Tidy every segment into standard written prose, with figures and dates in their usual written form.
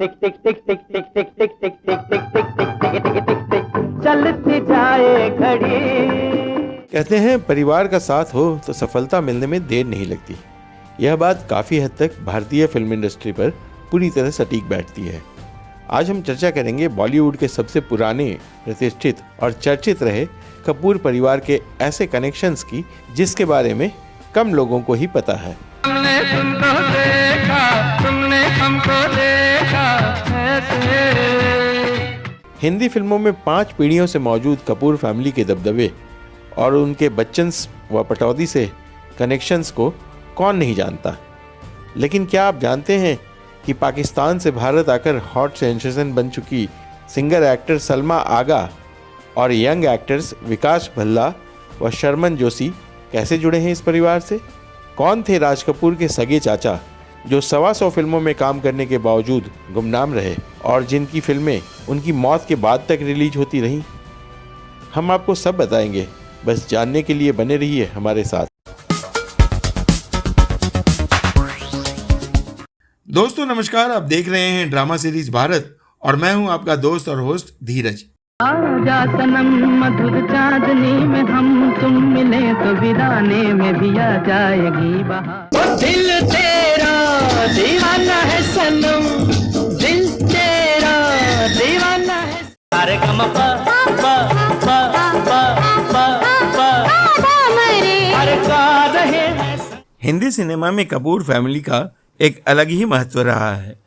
टिक टिक टिक टिक टिक टिक टिक टिक टिक टिक टिक टिक टिक टिक टिक चलती जाए घड़ी। कहते हैं परिवार का साथ हो तो सफलता मिलने में देर नहीं लगती। यह बात काफ़ी हद तक भारतीय फिल्म इंडस्ट्री पर पूरी तरह सटीक बैठती है। आज हम चर्चा करेंगे बॉलीवुड के सबसे पुराने, प्रतिष्ठित और चर्चित रहे कपूर परिवार के ऐसे कनेक्शंस की जिसके बारे में कम लोगों को ही पता है। तुमने तुमको देखा, तुमने हमको देखा ऐसे। हिंदी फिल्मों में 5 पीढ़ियों से मौजूद कपूर फैमिली के दबदबे और उनके बच्चन्स व पटौदी से कनेक्शंस को कौन नहीं जानता। लेकिन क्या आप जानते हैं कि पाकिस्तान से भारत आकर हॉट सेंसेशन बन चुकी सिंगर एक्टर सलमा आगा और यंग एक्टर्स विकास भल्ला व शर्मन जोशी कैसे जुड़े हैं इस परिवार से? कौन थे राज कपूर के सगे चाचा जो 125 फिल्मों में काम करने के बावजूद गुमनाम रहे और जिनकी फिल्में उनकी मौत के बाद तक रिलीज होती रहीं? हम आपको सब बताएंगे, बस जानने के लिए बने रहिए हमारे साथ। दोस्तों नमस्कार, आप देख रहे हैं ड्रामा सीरीज भारत और मैं हूं आपका दोस्त और होस्ट धीरज। आजा सनम मधुर चांदनी में हम तुम मिले तो वीराने में भी आ जाएगी बहार। दिल तेरा दीवाना है सनम, दिल तेरा दीवाना है। अरे गम पा पा पा पा पा पा अरे गा रहे हैं। हिंदी सिनेमा में कपूर फैमिली का एक अलग ही महत्व रहा है।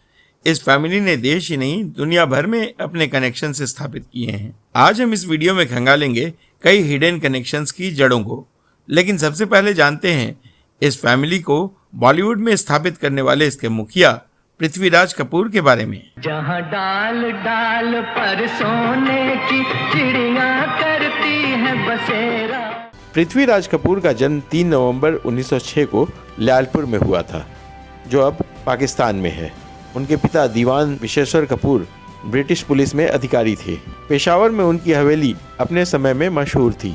इस फैमिली ने देश ही नहीं दुनिया भर में अपने कनेक्शन से स्थापित किए हैं। आज हम इस वीडियो में खंगालेंगे कई हिडन कनेक्शंस की जड़ों को। लेकिन सबसे पहले जानते हैं इस फैमिली को बॉलीवुड में स्थापित करने वाले इसके मुखिया पृथ्वीराज कपूर के बारे में। जहाँ डाल डाल पर सोने की चिड़िया करती है बसेरा। पृथ्वीराज कपूर का जन्म 3 नवंबर 1906 को लालपुर में हुआ था, जो अब पाकिस्तान में है। उनके पिता दीवान विशेश्वर कपूर ब्रिटिश पुलिस में अधिकारी थे। पेशावर में उनकी हवेली अपने समय में मशहूर थी।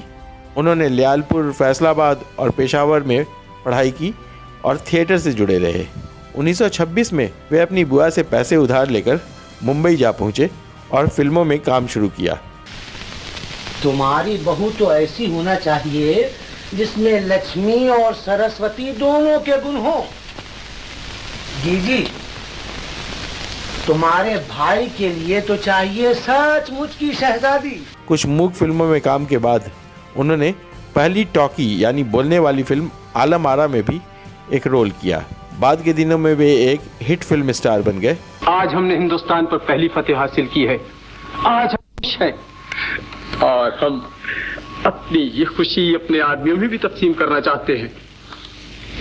उन्होंने लालपुर, फैसलाबाद और पेशावर में पढ़ाई की और थिएटर से जुड़े रहे। 1926 में वे अपनी बुआ से पैसे उधार लेकर मुंबई जा पहुंचे और फिल्मों में काम शुरू किया। तुम्हारी बहू तो ऐसी होना चाहिए जिसमें लक्ष्मी और सरस्वती दोनों के गुण हो। जीजी, तुम्हारे भाई के लिए तो चाहिए सचमुच की शहजादी। कुछ मूक फिल्मों में काम के बाद उन्होंने पहली टॉकी यानी बोलने वाली फिल्म आलम आरा में भी एक रोल किया। बाद के दिनों में वे एक हिट फिल्म स्टार बन गए। आज हमने हिंदुस्तान पर पहली फतेह हासिल की है। आज हम खुश हैं और हम अपनी ये खुशी अपने आदमियों में भी तकसीम करना चाहते हैं।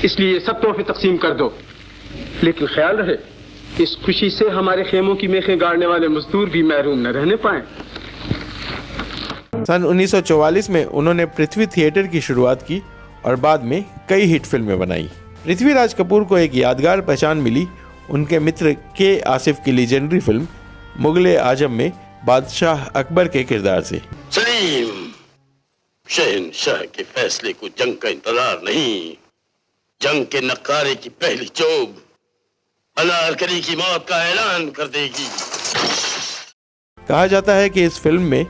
इसलिए सब तोहफे तकसीम कर दो, लेकिन ख्याल रहे इस खुशी से हमारे खेमों की मेखें गाड़ने वाले मजदूर भी महरूम न रहने पाएं। सन 1944 में उन्होंने पृथ्वी थिएटर की शुरुआत की और बाद में कई हिट फिल्में बनाई। पृथ्वीराज कपूर को एक यादगार पहचान मिली उनके मित्र के आसिफ की लीजेंडरी फिल्म मुगले आजम में बादशाह अकबर के किरदार से। सलीम, शहंशाह के फैसले को जंग का इंतजार नहीं, जंग के नक्कारे की पहली चोब अनारकली की मौत का ऐलान कर देगी। कहा जाता है कि इस फिल्म में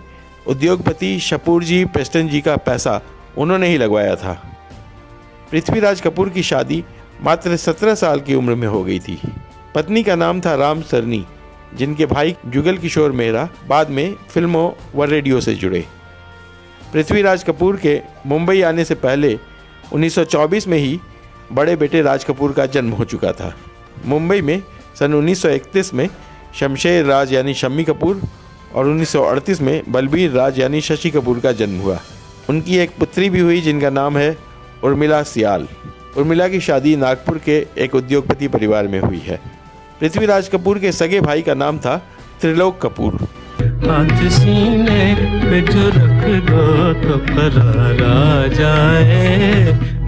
उद्योगपति शपूर जी प्रेस्टन जी का पैसा उन्होंने ही लगवाया था। पृथ्वीराज कपूर की शादी मात्र 17 साल की उम्र में हो गई थी। पत्नी का नाम था राम सरनी, जिनके भाई जुगल किशोर मेहरा बाद में फिल्मों व रेडियो से जुड़े। पृथ्वीराज कपूर के मुंबई आने से पहले 1924 में ही बड़े बेटे राज कपूर का जन्म हो चुका था। मुंबई में सन 1931 में शमशेर राज यानी शम्मी कपूर और 1938 में बलबीर राज यानी शशि कपूर का जन्म हुआ। उनकी एक पुत्री भी हुई जिनका नाम है उर्मिला सियाल। उर्मिला की शादी नागपुर के एक उद्योगपति परिवार में हुई है। पृथ्वीराज कपूर के सगे भाई का नाम था त्रिलोक कपूर। हाथ सीने पे जो रख दो तो करार आ जाए,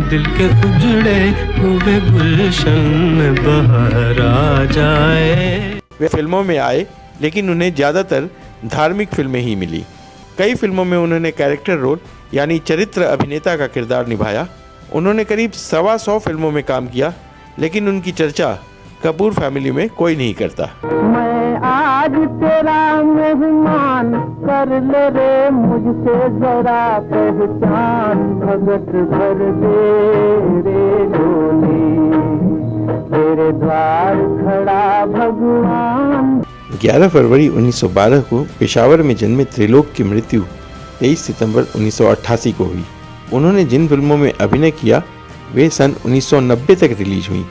दिल के उजड़े हुए गुलशन में बहार आ जाए। वे फिल्मों में आए लेकिन उन्हें ज़्यादातर धार्मिक फिल्में ही मिली। कई फिल्मों में उन्होंने कैरेक्टर रोल यानी चरित्र अभिनेता का किरदार निभाया। उन्होंने करीब 125 फिल्मों में काम किया, लेकिन उनकी चर्चा कपूर फैमिली में कोई नहीं करता। मैं आज तेरा मेहमान, कर ले रे मुझसे जरा पहचान, भगत भर दे रे झोली, तेरे द्वार खड़ा भगवान। 11 फरवरी 1912 को पेशावर में जन्मे त्रिलोक की मृत्यु 23 सितंबर 1988 को हुई। उन्होंने जिन फिल्मों में अभिनय किया वे सन 1990 तक रिलीज हुई,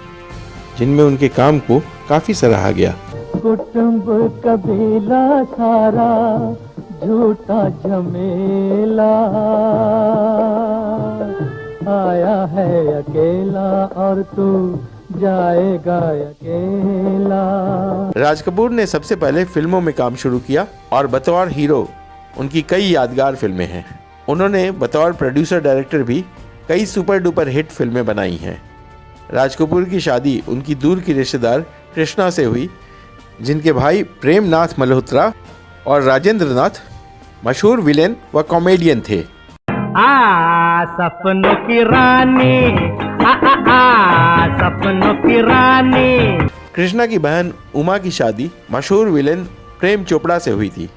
जिनमें उनके काम को काफी सराहा गया। कुटुंब कबीला सारा झूठा झमेला, आया है अकेला और तू जाएगा अकेला। राज कपूर ने सबसे पहले फिल्मों में काम शुरू किया और बतौर हीरो उनकी कई यादगार फिल्में हैं। उन्होंने बतौर प्रोड्यूसर डायरेक्टर भी कई सुपर डुपर हिट फिल्में बनाई हैं। राज कपूर की शादी उनकी दूर की रिश्तेदार कृष्णा से हुई, जिनके भाई प्रेम नाथ मल्होत्रा और राजेंद्र नाथ मशहूर विलेन व कॉमेडियन थे। सपनों की रानी, सपनों की रानी। कृष्णा की बहन उमा की शादी मशहूर विलेन प्रेम चोपड़ा से हुई थी।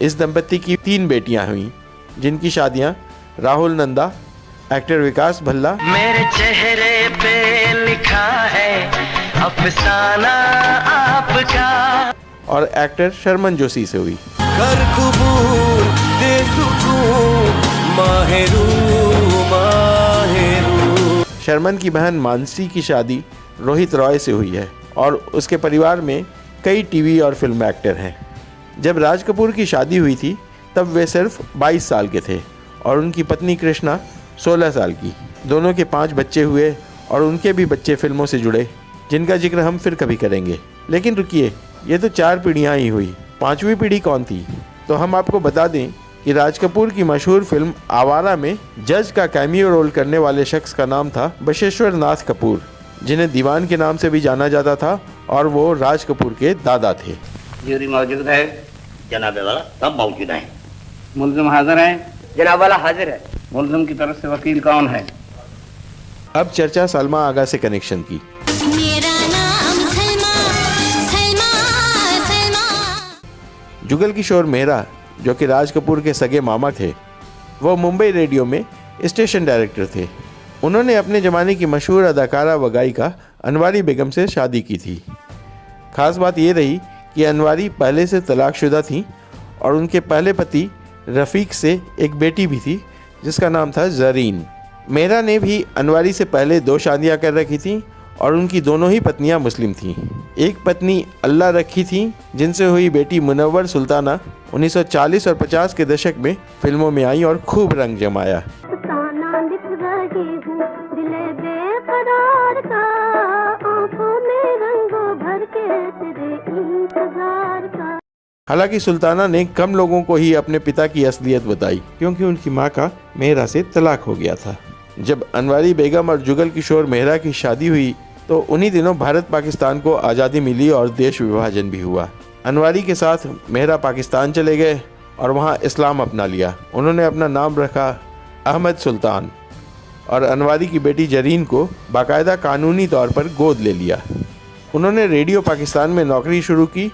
इस दंपति की 3 बेटियां हुईं, जिनकी शादियां राहुल नंदा, एक्टर विकास भल्ला, मेरे चेहरे पे लिखा है अफसाना आपका, और एक्टर शर्मन जोशी से हुई। कर कबूल दे सुकून माहेरू माहेरू। शर्मन की बहन मानसी की शादी रोहित रॉय से हुई है और उसके परिवार में कई टीवी और फिल्म एक्टर हैं। जब राज कपूर की शादी हुई थी तब वे सिर्फ 22 साल के थे और उनकी पत्नी कृष्णा 16 साल की। दोनों के 5 बच्चे हुए और उनके भी बच्चे फिल्मों से जुड़े, जिनका जिक्र हम फिर कभी करेंगे। लेकिन रुकिए, ये तो 4 पीढ़ियाँ ही हुई, 5वीं पीढ़ी कौन थी? तो हम आपको बता दें कि राज कपूर की मशहूर फिल्म आवारा में जज का कैमियो रोल करने वाले शख्स का नाम था बशेश्वर नाथ कपूर, जिन्हें दीवान के नाम से भी जाना जाता था, और वो राज कपूर के दादा थे। ज्यूरी मौजूद है, जनाब वाला सब मौजूद हैं। मुल्जिम हाजिर है, जनाब वाला हाजिर है। मुल्जिम की तरफ से वकील कौन है? अब चर्चा सलमा आगा से कनेक्शन की। मेरा नाम सलमा, सलमा, सलमा। जुगल किशोर मेहरा, जो कि राज कपूर के सगे मामा थे, वो मुंबई रेडियो में स्टेशन डायरेक्टर थे। उन्होंने अपने ज़माने की मशहूर अदाकारा व गायिका अनवारी बेगम से शादी की थी। खास बात ये रही कि अनवारी पहले से तलाकशुदा थीं और उनके पहले पति रफ़ीक से एक बेटी भी थी जिसका नाम था ज़रीन। मेहरा ने भी अनवारी से पहले 2 शादियां कर रखी थीं और उनकी दोनों ही पत्नियां मुस्लिम थीं। एक पत्नी अल्लाह रखी थी, जिनसे हुई बेटी मुनव्वर सुल्ताना 1940 और 50 के दशक में फिल्मों में आई और खूब रंग जमाया। हालांकि सुल्ताना ने कम लोगों को ही अपने पिता की असलियत बताई, क्योंकि उनकी मां का मेहरा से तलाक हो गया था। जब अनवारी बेगम और जुगल किशोर मेहरा की शादी हुई तो उन्हीं दिनों भारत पाकिस्तान को आज़ादी मिली और देश विभाजन भी हुआ। अनवारी के साथ मेहरा पाकिस्तान चले गए और वहां इस्लाम अपना लिया। उन्होंने अपना नाम रखा अहमद सुल्तान और अनवारी की बेटी जरीन को बाकायदा कानूनी तौर पर गोद ले लिया। उन्होंने रेडियो पाकिस्तान में नौकरी शुरू की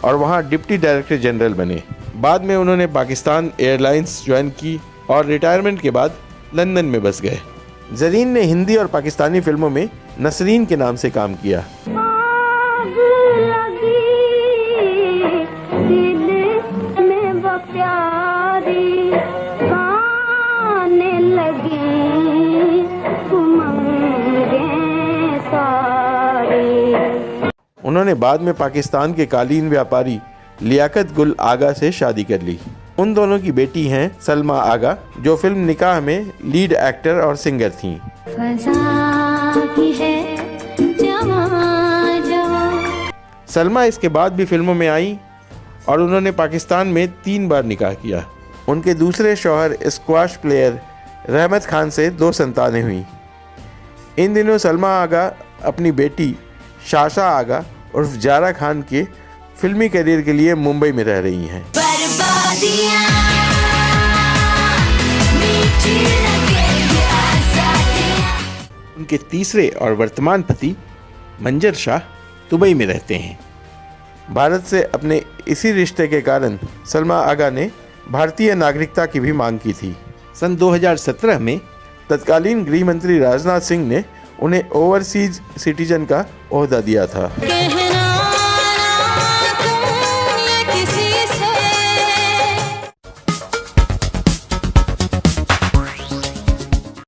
और वहां डिप्टी डायरेक्टर जनरल बने। बाद में उन्होंने पाकिस्तान एयरलाइंस ज्वाइन की और रिटायरमेंट के बाद लंदन में बस गए। जरीन ने हिंदी और पाकिस्तानी फिल्मों में नसरीन के नाम से काम किया। उन्होंने बाद में पाकिस्तान के कालीन व्यापारी लियाकत गुल आगा से शादी कर ली। उन दोनों की बेटी हैं सलमा आगा, जो फिल्म निकाह में लीड एक्टर और सिंगर थीं। सलमा इसके बाद भी फिल्मों में आई और उन्होंने पाकिस्तान में 3 बार निकाह किया। उनके दूसरे शौहर स्क्वाश प्लेयर रहमत खान से 2 संतानें हुईं। इन दिनों सलमा आगा अपनी बेटी शाशा आगा उर्फ जारा खान के फिल्मी करियर के लिए मुंबई में रह रही हैं। उनके तीसरे और वर्तमान पति मंजर शाह दुबई में रहते हैं। भारत से अपने इसी रिश्ते के कारण सलमा आगा ने भारतीय नागरिकता की भी मांग की थी। सन 2017 में तत्कालीन गृह मंत्री राजनाथ सिंह ने उन्हें ओवरसीज सिटीजन का ओहदा दिया था।